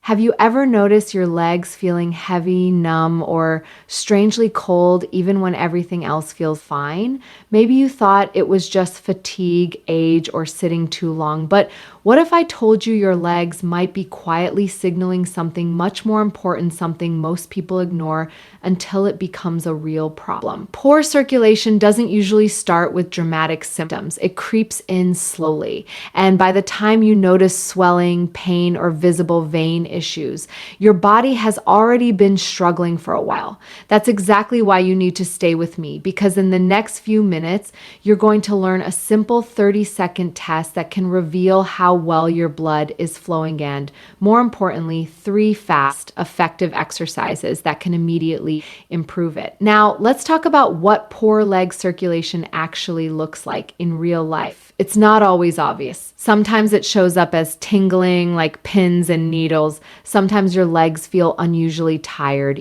Have you ever noticed your legs feeling heavy, numb, or strangely cold even when everything else feels fine? Maybe you thought it was just fatigue, age, or sitting too long, but what if I told you your legs might be quietly signaling something much more important, something most people ignore until it becomes a real problem? Poor circulation doesn't usually start with dramatic symptoms. It creeps in slowly. And by the time you notice swelling, pain, or visible vein issues, your body has already been struggling for a while. That's exactly why you need to stay with me, because in the next few minutes, you're going to learn a simple 30-second test that can reveal how well your blood is flowing and, more importantly, 3 fast, effective exercises that can immediately improve it. Now, let's talk about what poor leg circulation actually looks like in real life. It's not always obvious. Sometimes it shows up as tingling, like pins and needles. Sometimes your legs feel unusually tired.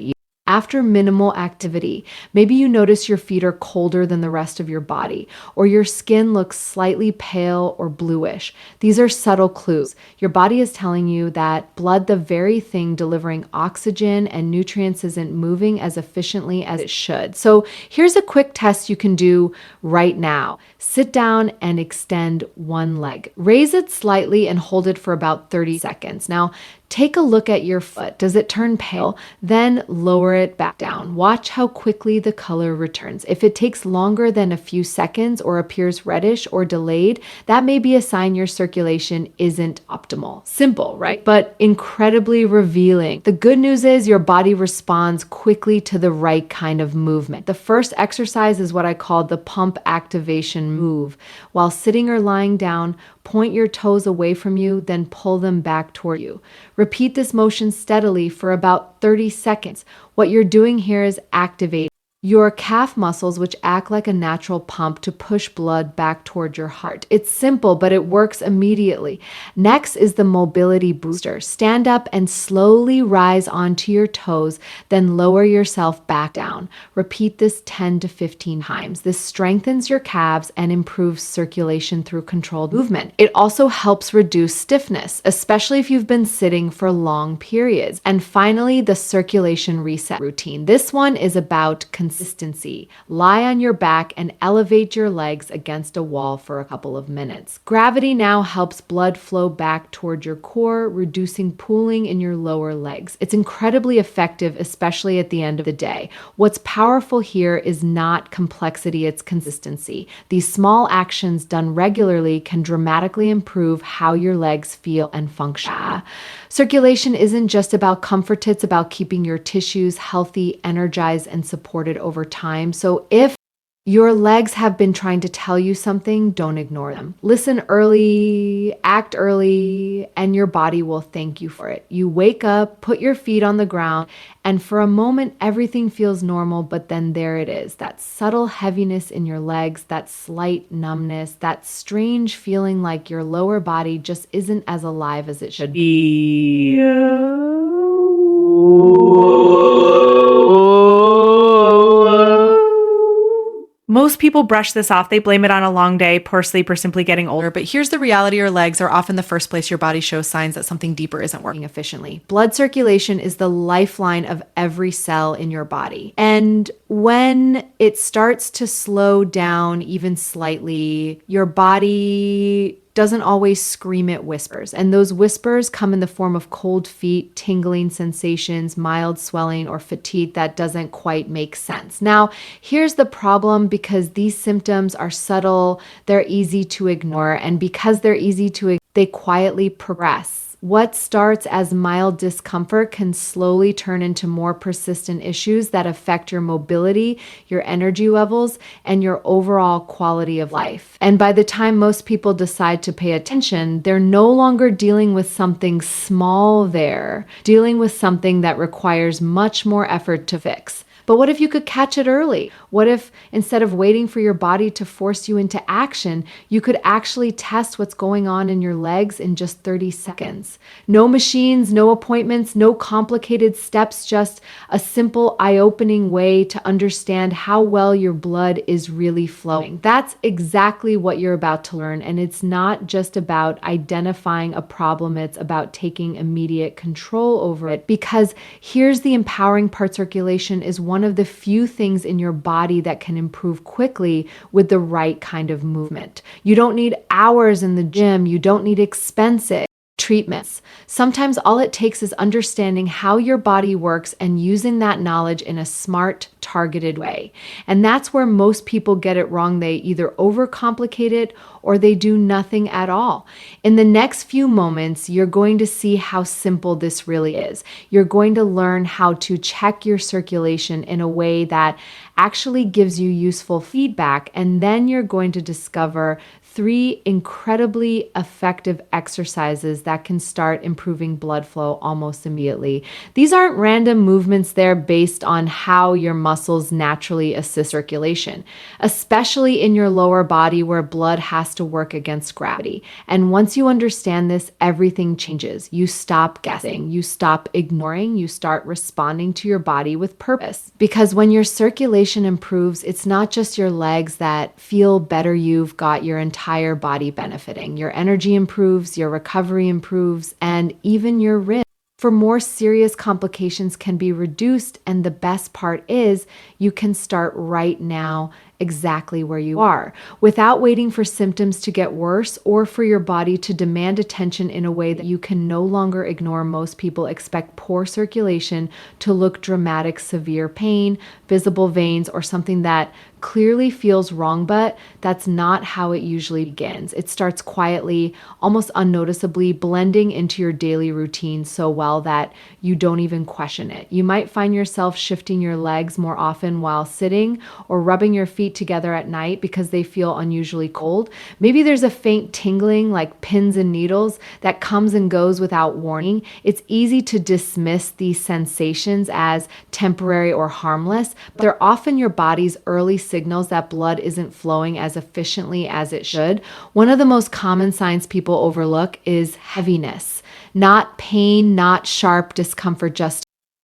After minimal activity, maybe you notice your feet are colder than the rest of your body, or your skin looks slightly pale or bluish. These are subtle clues. Your body is telling you that blood, the very thing delivering oxygen and nutrients, isn't moving as efficiently as it should. So here's a quick test you can do right now. Sit down and extend one leg. Raise it slightly and hold it for about 30 seconds. Now, take a look at your foot. Does it turn pale? Then lower it back down. Watch how quickly the color returns. If it takes longer than a few seconds or appears reddish or delayed, that may be a sign your circulation isn't optimal. Simple, right? But incredibly revealing. The good news is your body responds quickly to the right kind of movement. The first exercise is what I call the pump activation move. While sitting or lying down, point your toes away from you, then pull them back toward you. Repeat this motion steadily for about 30 seconds. What you're doing here is activating your calf muscles, which act like a natural pump to push blood back toward your heart. It's simple, but it works immediately. Next is the mobility booster. Stand up and slowly rise onto your toes, then lower yourself back down. Repeat this 10 to 15 times. This strengthens your calves and improves circulation through controlled movement. It also helps reduce stiffness, especially if you've been sitting for long periods. And finally, the circulation reset routine. This one is about consistency. Lie on your back and elevate your legs against a wall for a couple of minutes. Gravity now helps blood flow back toward your core, reducing pooling in your lower legs. It's incredibly effective, especially at the end of the day. What's powerful here is not complexity, it's consistency. These small actions done regularly can dramatically improve how your legs feel and function. Circulation isn't just about comfort, it's about keeping your tissues healthy, energized, and supported over time. So if your legs have been trying to tell you something, don't ignore them. Listen early, act early, and your body will thank you for it. You wake up, put your feet on the ground, and for a moment, everything feels normal, but then there it is. That subtle heaviness in your legs, that slight numbness, that strange feeling like your lower body just isn't as alive as it should be. Most people brush this off. They blame it on a long day, poor sleep, or simply getting older. But here's the reality: your legs are often the first place your body shows signs that something deeper isn't working efficiently. Blood circulation is the lifeline of every cell in your body. And when it starts to slow down even slightly, your body doesn't always scream at whispers. And those whispers come in the form of cold feet, tingling sensations, mild swelling, or fatigue that doesn't quite make sense. Now, here's the problem: because these symptoms are subtle, they're easy to ignore. And because they're easy to ignore, they quietly progress. What starts as mild discomfort can slowly turn into more persistent issues that affect your mobility, your energy levels, and your overall quality of life. And by the time most people decide to pay attention, they're no longer dealing with something small, they're dealing with something that requires much more effort to fix. But what if you could catch it early? What if instead of waiting for your body to force you into action, you could actually test what's going on in your legs in just 30 seconds? No machines, no appointments, no complicated steps, just a simple eye-opening way to understand how well your blood is really flowing. That's exactly what you're about to learn, and it's not just about identifying a problem, it's about taking immediate control over it. Because here's the empowering part: circulation is one of the few things in your body that can improve quickly with the right kind of movement. You don't need hours in the gym, you don't need expensive treatments. Sometimes all it takes is understanding how your body works and using that knowledge in a smart, targeted way. And that's where most people get it wrong. They either overcomplicate it or they do nothing at all. In the next few moments, you're going to see how simple this really is. You're going to learn how to check your circulation in a way that actually gives you useful feedback, and then you're going to discover 3 incredibly effective exercises that can start improving blood flow almost immediately. These aren't random movements, they're based on how your muscles naturally assist circulation, especially in your lower body where blood has to work against gravity. And once you understand this, everything changes. You stop guessing, you stop ignoring, you start responding to your body with purpose. Because when your circulation improves, it's not just your legs that feel better, you've got your entire body benefiting. Your energy improves, your recovery improves, and even your rhythm. For more serious complications can be reduced, and the best part is you can start right now exactly where you are without waiting for symptoms to get worse or for your body to demand attention in a way that you can no longer ignore. Most people expect poor circulation to look dramatic: severe pain, visible veins, or something that clearly feels wrong, but that's not how it usually begins. It starts quietly, almost unnoticeably, blending into your daily routine so well that you don't even question it. You might find yourself shifting your legs more often while sitting or rubbing your feet together at night because they feel unusually cold. Maybe there's a faint tingling like pins and needles that comes and goes without warning. It's easy to dismiss these sensations as temporary or harmless, but they're often your body's early signals that blood isn't flowing as efficiently as it should. One of the most common signs people overlook is heaviness. Not pain, not sharp discomfort, just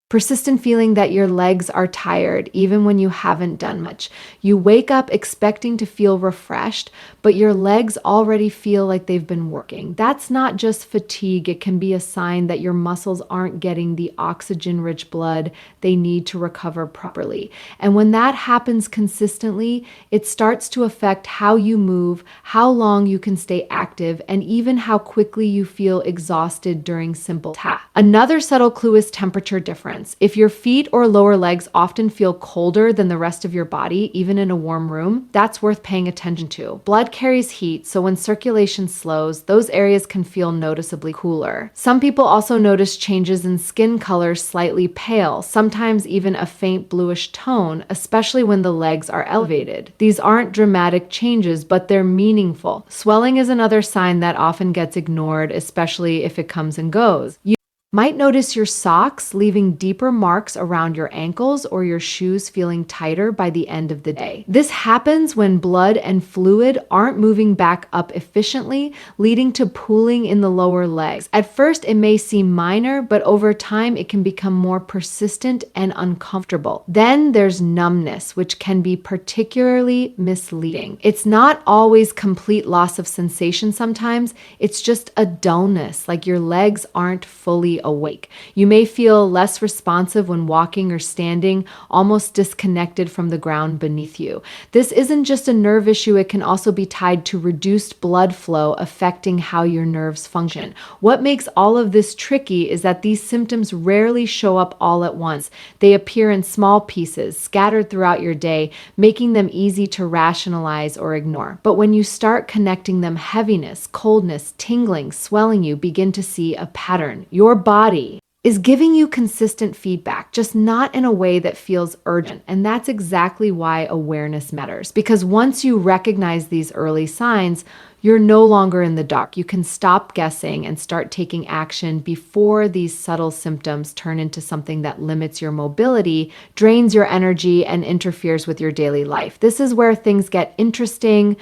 persistent feeling that your legs are tired even when you haven't done much. You wake up expecting to feel refreshed, but your legs already feel like they've been working. That's not just fatigue. It can be a sign that your muscles aren't getting the oxygen-rich blood they need to recover properly. And when that happens consistently, it starts to affect how you move, how long you can stay active, and even how quickly you feel exhausted during simple tasks. Another subtle clue is temperature difference. If your feet or lower legs often feel colder than the rest of your body, even in a warm room, that's worth paying attention to. Blood carries heat, so when circulation slows, those areas can feel noticeably cooler. Some people also notice changes in skin color, slightly pale, sometimes even a faint bluish tone, especially when the legs are elevated. These aren't dramatic changes, but they're meaningful. Swelling is another sign that often gets ignored, especially if it comes and goes. You might notice your socks leaving deeper marks around your ankles or your shoes feeling tighter by the end of the day. This happens when blood and fluid aren't moving back up efficiently, leading to pooling in the lower legs. At first, it may seem minor, but over time, it can become more persistent and uncomfortable. Then there's numbness, which can be particularly misleading. It's not always complete loss of sensation sometimes. It's just a dullness, like your legs aren't fully awake. You may feel less responsive when walking or standing, almost disconnected from the ground beneath you. This isn't just a nerve issue, it can also be tied to reduced blood flow affecting how your nerves function. What makes all of this tricky is that these symptoms rarely show up all at once. They appear in small pieces, scattered throughout your day, making them easy to rationalize or ignore. But when you start connecting them, heaviness, coldness, tingling, swelling, you begin to see a pattern. Your body is giving you consistent feedback, just not in a way that feels urgent. And that's exactly why awareness matters. Because once you recognize these early signs, You're no longer in the dark. You can stop guessing and start taking action before these subtle symptoms turn into something that limits your mobility, drains your energy, and interferes with your daily life. This is where things get interesting.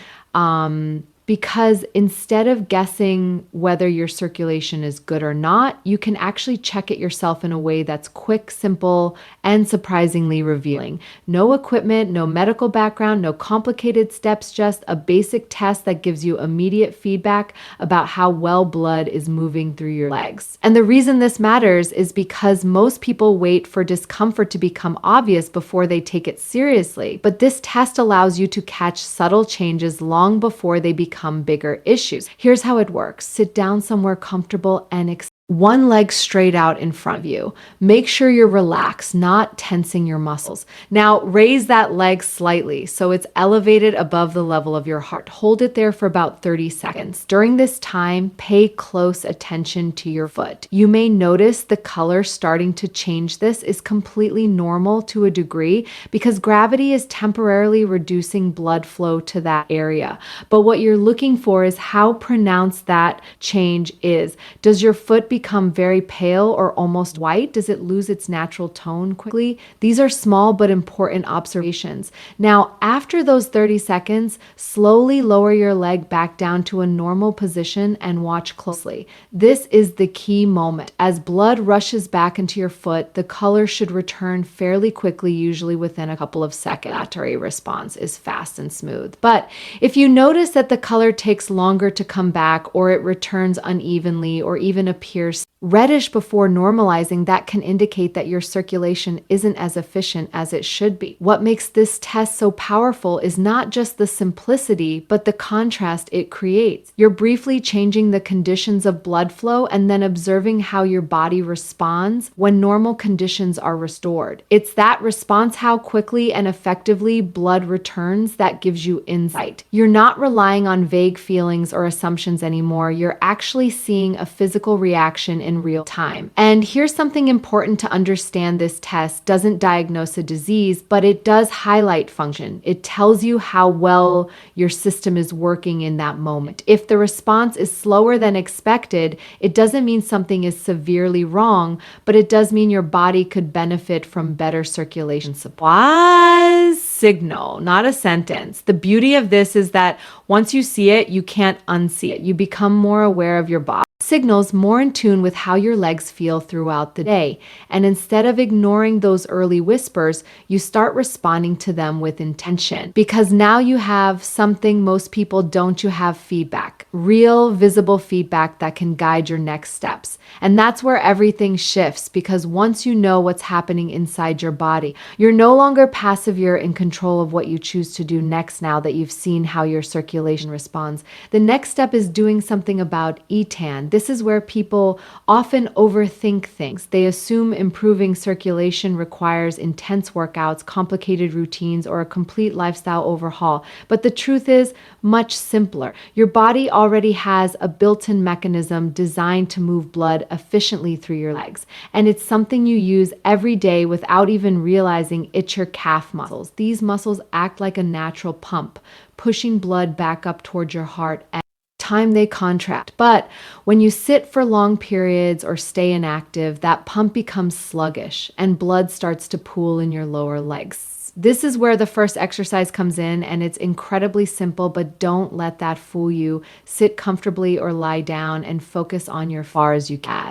Because instead of guessing whether your circulation is good or not, you can actually check it yourself in a way that's quick, simple, and surprisingly revealing. No equipment, no medical background, no complicated steps, just a basic test that gives you immediate feedback about how well blood is moving through your legs. And the reason this matters is because most people wait for discomfort to become obvious before they take it seriously. But this test allows you to catch subtle changes long before they become bigger issues. Here's how it works. Sit down somewhere comfortable and one leg straight out in front of you. Make sure you're relaxed, not tensing your muscles. Now raise that leg slightly so it's elevated above the level of your heart. Hold it there for about 30 seconds. During this time, pay close attention to your foot. You may notice the color starting to change. This is completely normal to a degree because gravity is temporarily reducing blood flow to that area. But what you're looking for is how pronounced that change is. Does your foot become very pale or almost white? Does it lose its natural tone quickly? These are small but important observations. Now, after those 30 seconds, slowly lower your leg back down to a normal position and watch closely. This is the key moment. As blood rushes back into your foot, the color should return fairly quickly, usually within a couple of seconds. Circulatory response is fast and smooth. But if you notice that the color takes longer to come back, or it returns unevenly, or even appears reddish before normalizing, that can indicate that your circulation isn't as efficient as it should be. What makes this test so powerful is not just the simplicity, but the contrast it creates. You're briefly changing the conditions of blood flow and then observing how your body responds when normal conditions are restored. It's that response, how quickly and effectively blood returns, that gives you insight. You're not relying on vague feelings or assumptions anymore. You're actually seeing a physical reaction in real time. And here's something important to understand. This test doesn't diagnose a disease, but it does highlight function. It tells you how well your system is working in that moment. If the response is slower than expected, it doesn't mean something is severely wrong, but it does mean your body could benefit from better circulation supply. Signal, not a sentence. The beauty of this is that once you see it, you can't unsee it. You become more aware of your body signals, more in tune with how your legs feel throughout the day. And instead of ignoring those early whispers, you start responding to them with intention. Because now you have something most people don't. You have feedback, real visible feedback that can guide your next steps. And that's where everything shifts, because once you know what's happening inside your body, you're no longer passive, you're in control of what you choose to do next. Now that you've seen how your circulation responds, the next step is doing something about etan. This is where people often overthink things. They assume improving circulation requires intense workouts, complicated routines, or a complete lifestyle overhaul. But the truth is much simpler. Your body already has a built-in mechanism designed to move blood efficiently through your legs. And it's something you use every day without even realizing. It's your calf muscles. These muscles act like a natural pump, pushing blood back up towards your heart time they contract. But when you sit for long periods or stay inactive, that pump becomes sluggish and blood starts to pool in your lower legs. This is where the first exercise comes in, and it's incredibly simple, but don't let that fool you. Sit comfortably or lie down and focus on your far as you can.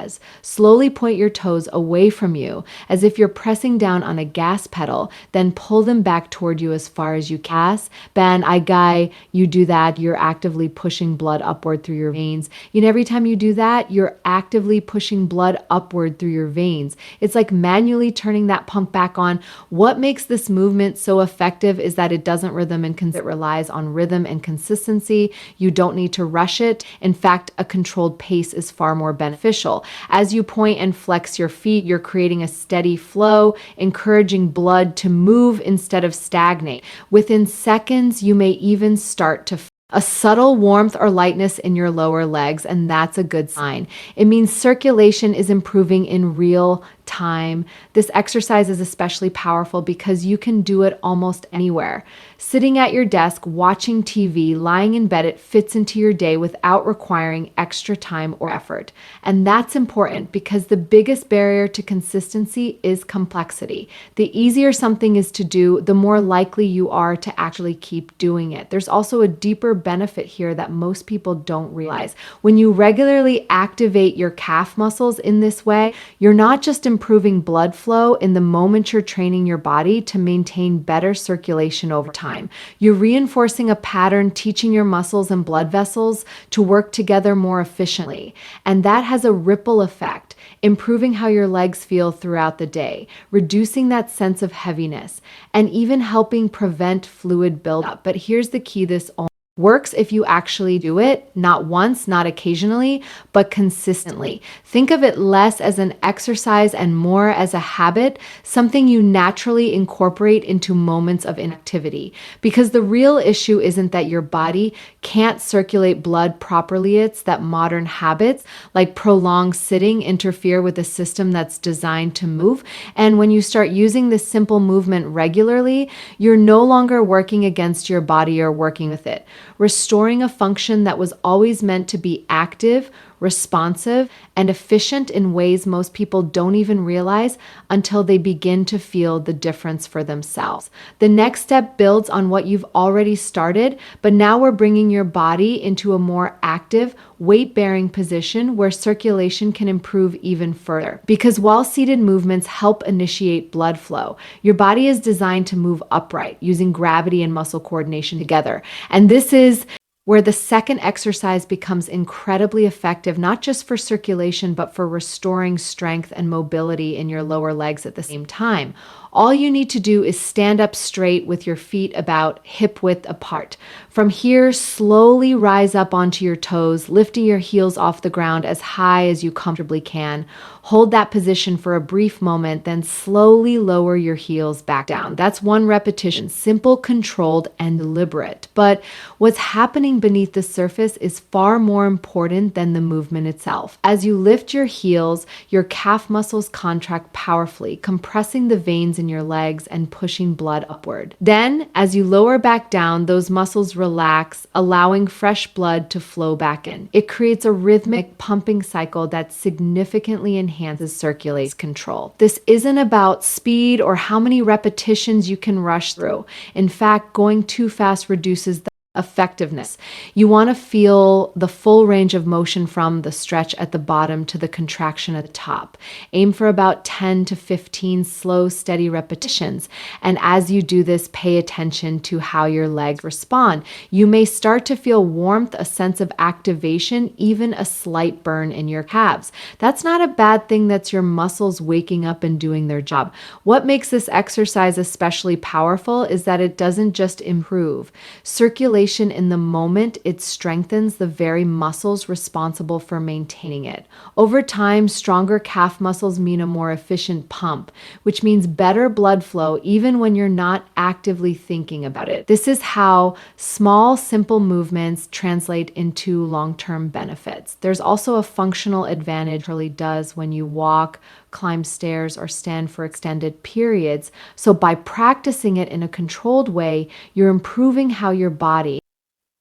Slowly point your toes away from you as if you're pressing down on a gas pedal, then pull them back toward you as far as you can. Ben, I guy, you do that, you're actively pushing blood upward through your veins. And every time you do that, you're actively pushing blood upward through your veins. It's like manually turning that pump back on. What makes this movement so effective is that it doesn't rhythm and it relies on rhythm and consistency. You don't need to rush it. In fact, a controlled pace is far more beneficial. As you point and flex your feet, you're creating a steady flow, encouraging blood to move instead of stagnate. Within seconds, you may even start to a subtle warmth or lightness in your lower legs, and that's a good sign. It means circulation is improving in real time. This exercise is especially powerful because you can do it almost anywhere. Sitting at your desk, watching TV, lying in bed, it fits into your day without requiring extra time or effort. And that's important because the biggest barrier to consistency is complexity. The easier something is to do, the more likely you are to actually keep doing it. There's also a deeper benefit here that most people don't realize. When you regularly activate your calf muscles in this way, you're not just improving blood flow in the moment you're training your body to maintain better circulation over time. You're reinforcing a pattern, teaching your muscles and blood vessels to work together more efficiently. And that has a ripple effect, improving how your legs feel throughout the day, reducing that sense of heaviness, and even helping prevent fluid buildup. But here's the key: this only works if you actually do it, not once, not occasionally, but consistently. Think of it less as an exercise and more as a habit, something you naturally incorporate into moments of inactivity. Because the real issue isn't that your body can't circulate blood properly, it's that modern habits like prolonged sitting interfere with a system that's designed to move. And when you start using this simple movement regularly, you're no longer working against your body or working with it, restoring a function that was always meant to be active, responsive, and efficient in ways most people don't even realize until they begin to feel the difference for themselves. The next step builds on what you've already started, but now we're bringing your body into a more active, weight-bearing position where circulation can improve even further. Because while seated movements help initiate blood flow, your body is designed to move upright using gravity and muscle coordination together. And this is where the second exercise becomes incredibly effective, not just for circulation, but for restoring strength and mobility in your lower legs at the same time. All you need to do is stand up straight with your feet about hip width apart. From here, slowly rise up onto your toes, lifting your heels off the ground as high as you comfortably can. Hold that position for a brief moment, then slowly lower your heels back down. That's one repetition, simple, controlled, and deliberate. But what's happening beneath the surface is far more important than the movement itself. As you lift your heels, your calf muscles contract powerfully, compressing the veins in your legs and pushing blood upward. Then, as you lower back down, those muscles relax, allowing fresh blood to flow back in. It creates a rhythmic pumping cycle that significantly enhances circulation control. This isn't about speed or how many repetitions you can rush through. In fact, going too fast reduces the effectiveness. You want to feel the full range of motion from the stretch at the bottom to the contraction at the top. Aim for about 10 to 15 slow, steady repetitions. And as you do this, pay attention to how your legs respond. You may start to feel warmth, a sense of activation, even a slight burn in your calves. That's not a bad thing. That's your muscles waking up and doing their job. What makes this exercise especially powerful is that it doesn't just improve circulation in the moment, it strengthens the very muscles responsible for maintaining it. Over time, stronger calf muscles mean a more efficient pump, which means better blood flow even when you're not actively thinking about it. This is how small, simple movements translate into long-term benefits. There's also a functional advantage it really does when you walk, climb stairs, or stand for extended periods. So by practicing it in a controlled way, you're improving how your body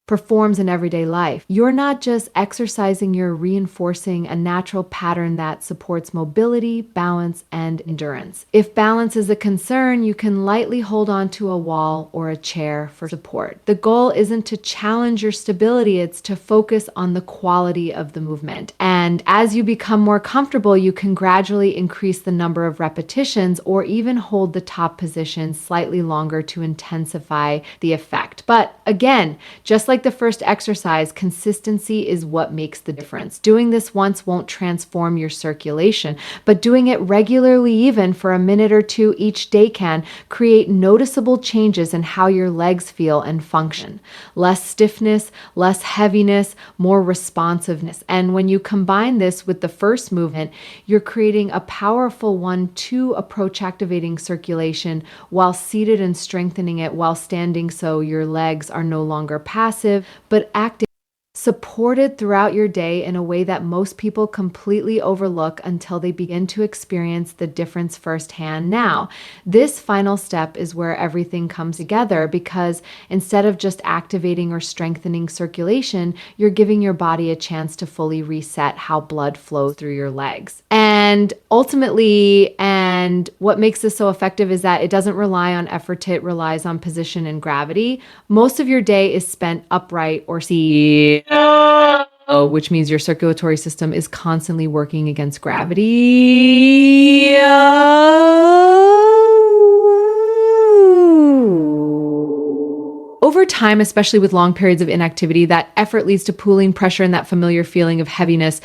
performs in everyday life. You're not just exercising, you're reinforcing a natural pattern that supports mobility, balance, and endurance. If balance is a concern, you can lightly hold on to a wall or a chair for support. The goal isn't to challenge your stability, it's to focus on the quality of the movement. And as you become more comfortable, you can gradually increase the number of repetitions or even hold the top position slightly longer to intensify the effect. But again, just like the first exercise, consistency is what makes the difference. Doing this once won't transform your circulation, but doing it regularly, even for a minute or two each day, can create noticeable changes in how your legs feel and function. Less stiffness, less heaviness, more responsiveness. And when you combine this with the first movement, you're creating a powerful 1-2 approach, activating circulation while seated and strengthening it while standing, so your legs are no longer passive but active. supported throughout your day in a way that most people completely overlook until they begin to experience the difference firsthand. Now, this final step is where everything comes together because instead of just activating or strengthening circulation, you're giving your body a chance to fully reset how blood flows through your legs. And ultimately, and what makes this so effective is that it doesn't rely on effort, it relies on position and gravity. Most of your day is spent upright or seated, which means your circulatory system is constantly working against gravity. Over time, especially with long periods of inactivity, that effort leads to pooling pressure and that familiar feeling of heaviness.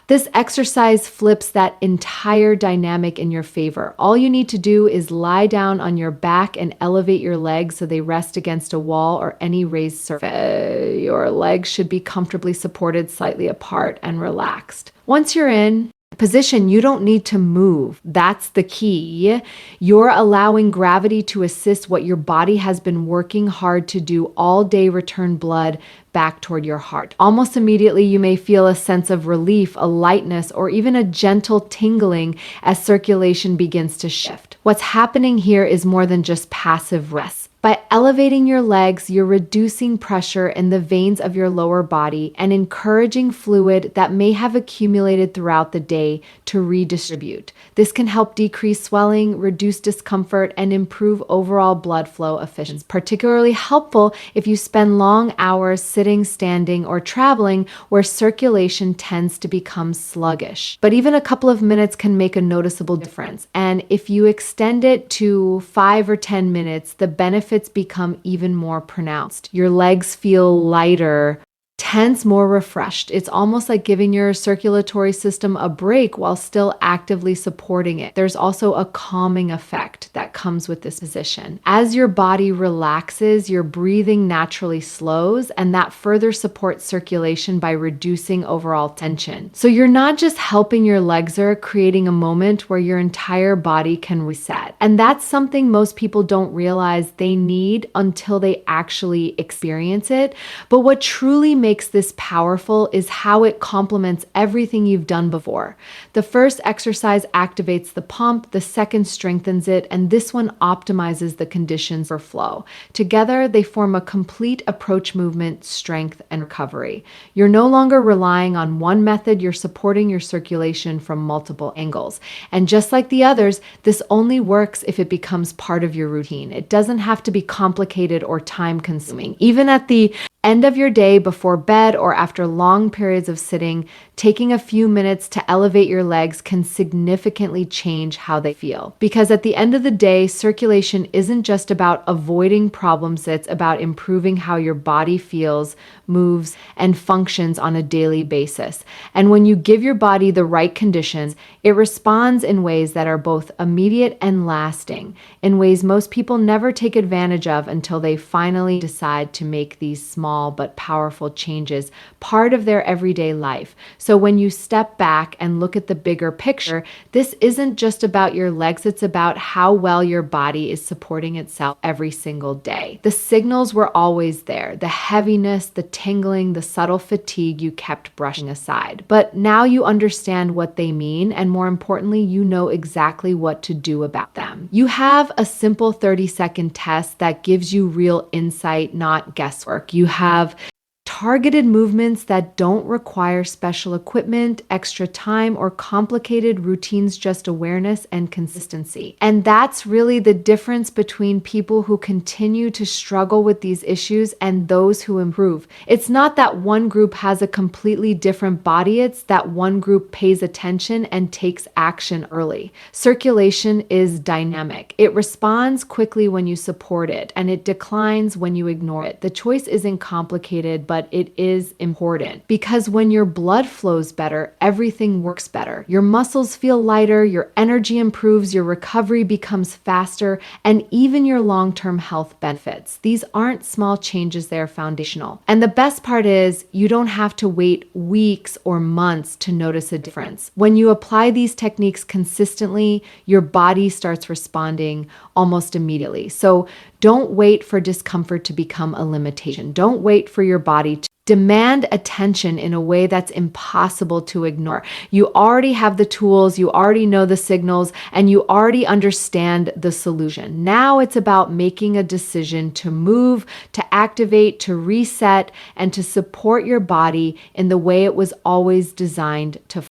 This exercise flips that entire dynamic in your favor. All you need to do is lie down on your back and elevate your legs so they rest against a wall or any raised surface. Your legs should be comfortably supported, slightly apart, and relaxed. Once you're in position, you don't need to move. That's the key. You're allowing gravity to assist what your body has been working hard to do all day, return blood back toward your heart. Almost immediately, you may feel a sense of relief, a lightness, or even a gentle tingling as circulation begins to shift. What's happening here is more than just passive rest. By elevating your legs, you're reducing pressure in the veins of your lower body and encouraging fluid that may have accumulated throughout the day to redistribute. This can help decrease swelling, reduce discomfort, and improve overall blood flow efficiency. Particularly helpful if you spend long hours sitting, standing, or traveling where circulation tends to become sluggish. But even a couple of minutes can make a noticeable difference. And if you extend it to 5 or 10 minutes, the benefits become even more pronounced. Your legs feel lighter, tense, more refreshed. It's almost like giving your circulatory system a break while still actively supporting it. There's also a calming effect that comes with this position. As your body relaxes, your breathing naturally slows, and that further supports circulation by reducing overall tension. So you're not just helping your legs, or creating a moment where your entire body can reset. And that's something most people don't realize they need until they actually experience it. But what truly makes this powerful is how it complements everything you've done before. The first exercise activates the pump, the second strengthens it, and this one optimizes the conditions for flow. Together, they form a complete approach: movement, strength, and recovery. You're no longer relying on one method, you're supporting your circulation from multiple angles. And just like the others, this only works if it becomes part of your routine. It doesn't have to be complicated or time-consuming. Even at the end of your day, before bed, or after long periods of sitting, taking a few minutes to elevate your legs can significantly change how they feel. Because at the end of the day, circulation isn't just about avoiding problems, it's about improving how your body feels, moves, and functions on a daily basis. And when you give your body the right conditions, it responds in ways that are both immediate and lasting, in ways most people never take advantage of until they finally decide to make these small but powerful changes part of their everyday life. So when you step back and look at the bigger picture, this isn't just about your legs, it's about how well your body is supporting itself every single day. The signals were always there: the heaviness, the tingling, the subtle fatigue you kept brushing aside. But now you understand what they mean, and more importantly, you know exactly what to do about them. You have a simple 30-second test that gives you real insight, not guesswork. You have targeted movements that don't require special equipment, extra time, or complicated routines, just awareness and consistency. And that's really the difference between people who continue to struggle with these issues and those who improve. It's not that one group has a completely different body, it's that one group pays attention and takes action early. Circulation is dynamic. It responds quickly when you support it, and it declines when you ignore it. The choice isn't complicated, but it is important, because when your blood flows better, everything works better. Your muscles feel lighter, your energy improves, your recovery becomes faster, and even your long-term health benefits. These aren't small changes, they're foundational. And the best part is, you don't have to wait weeks or months to notice a difference. When you apply these techniques consistently, your body starts responding almost immediately. So don't wait for discomfort to become a limitation. Don't wait for your body demand attention in a way that's impossible to ignore. You already have the tools, you already know the signals, and you already understand the solution. Now it's about making a decision to move, to activate, to reset, and to support your body in the way it was always designed to